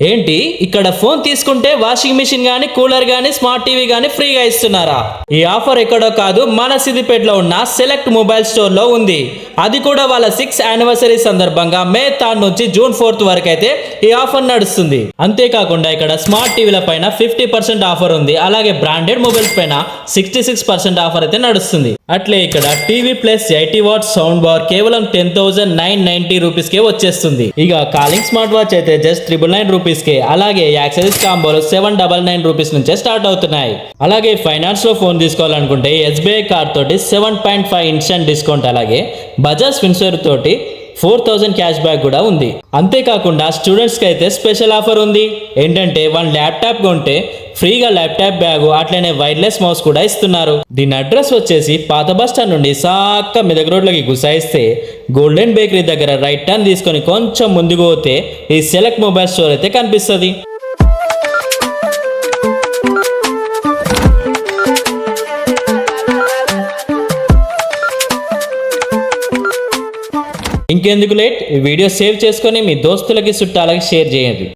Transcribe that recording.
ఏంటి ఇక్కడ ఫోన్ తీసుకుంటే వాషింగ్ మిషన్ గానీ కూలర్ గానీ స్మార్ట్ టీవీ గానీ ఫ్రీగా ఇస్తున్నారా? ఈ ఆఫర్ ఎక్కడో కాదు, మన సిద్దిపేటలో ఉన్న సెలెక్ట్ మొబైల్ స్టోర్ లో ఉంది. అది కూడా వాళ్ళ 6th యానివర్సరీ సందర్భంగా మే 3 నుంచి జూన్ 4 వరకు అయితే ఈ ఆఫర్ నడుస్తుంది. అంతేకాకుండా ఇక్కడ స్మార్ట్ టీవీల పైన 50% ఆఫర్ ఉంది. అలాగే బ్రాండెడ్ మొబైల్స్ పైన 66% ఆఫర్ అయితే నడుస్తుంది. అట్లే ఇక్కడ TV plus 80 what sound bar కేవలం 10,990 రూపీస్ కే వచ్చేస్తుంది. ఇక కాలింగ్ స్మార్ట్ వాచ్ అయితే జస్ట్ 999 రూపీస్ కే, అలాగే యాక్సెసరీస్ కాంబోలు 799 రూపీస్ నుంచే స్టార్ట్ అవుతున్నాయి. అలాగే ఫైనాన్స్ లో ఫోన్ తీసుకోవాలనుకుంటే SBI కార్డ్ తోటి 7.5 ఇన్స్టెంట్ డిస్కౌంట్, అలాగే బజాజ్ ఫిన్సర్వ్ తోటి 4000 క్యాష్ బ్యాక్ కూడా ఉంది. అంతేకాకుండా స్టూడెంట్స్ కి అయితే స్పెషల్ ఆఫర్ ఉంది. ఏంటంటే 1 ల్యాప్టాప్ కొంటే ఫ్రీగా ల్యాప్టాప్ బ్యాగ్, అట్లనే వైర్లెస్ మౌస్ కూడా ఇస్తున్నారు. దీని అడ్రస్ వచ్చేసి పాత బస్ స్టాండ్ నుండి సాక్క మెదక్ రోడ్లకి గుసాయిస్తే గోల్డెన్ బేకరీ దగ్గర రైట్ టర్న్ తీసుకొని కొంచెం ముందుకు పోతే ఈ సెలెక్ట్ మొబైల్ స్టోర్ అయితే కనిపిస్తుంది. ఇంకెందుకు లేట్, ఈ వీడియో సేవ్ చేసుకొని మీ దోస్తులకి చుట్టాలకి షేర్ చేయండి.